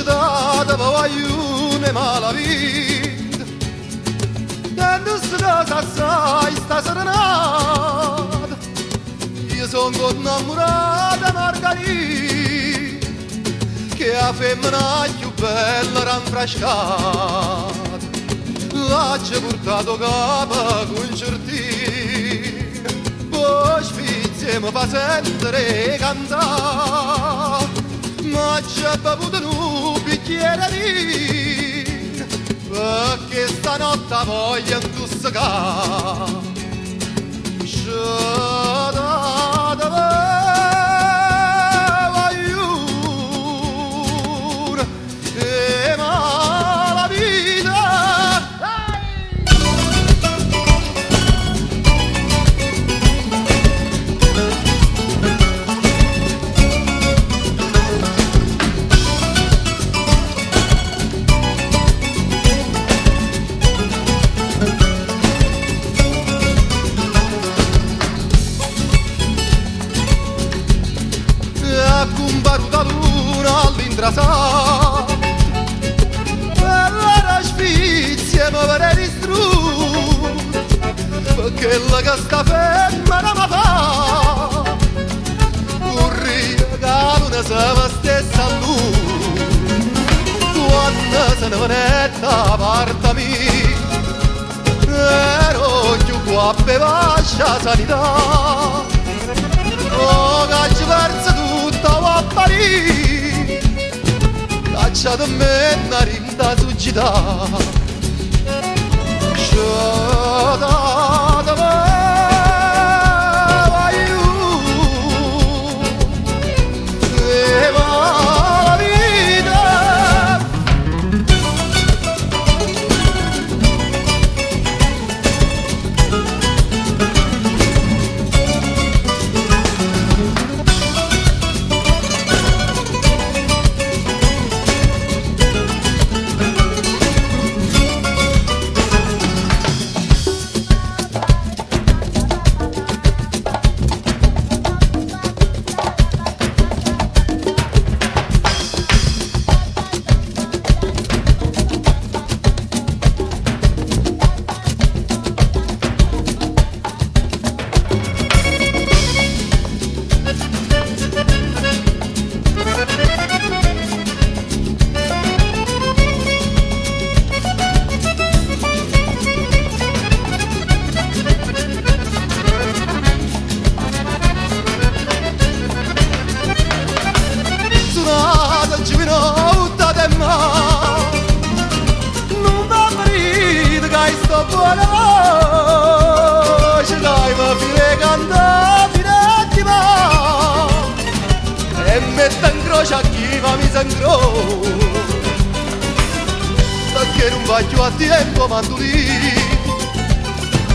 dată vă aiune mala vind Dando strada sai sta serenat Io son con innamorata Margherita Che a femmina più bella rinfrescata L'ha portato capo con certino Poi sfizia mi fa sentire cantare Ma c'è bevuto un bicchiere di vino Perché stanotte voglio intossicare Sciadate voglio E mala vita Combaruta l'una all'intrasà Per la spizia mi verrei distrutta Perché la che sta ferma non mi fa Corria che l'una se va stessa a lui Quando se ne venetta a parte mia Ero più qua per vascia sanità Oh, che ci versa tutta a Parigi Caccia da me una rinda succità Sciata da me vai E va la vita Non va morire che sto buona voce Dai mi file cantare finettima E metta in croce a chi mi sangro Perché non va più a tempo mandolino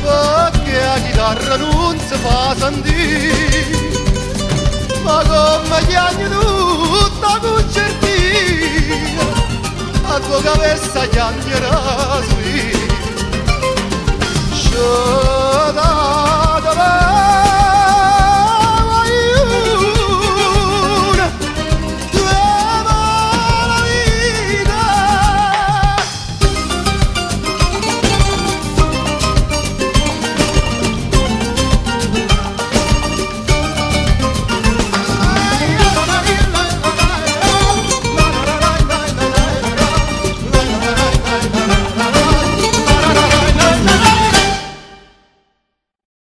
Perché la chitarra non si fa sentire Ma come gli anni tutta concertina A tua cabeza chiamerà sui Sciata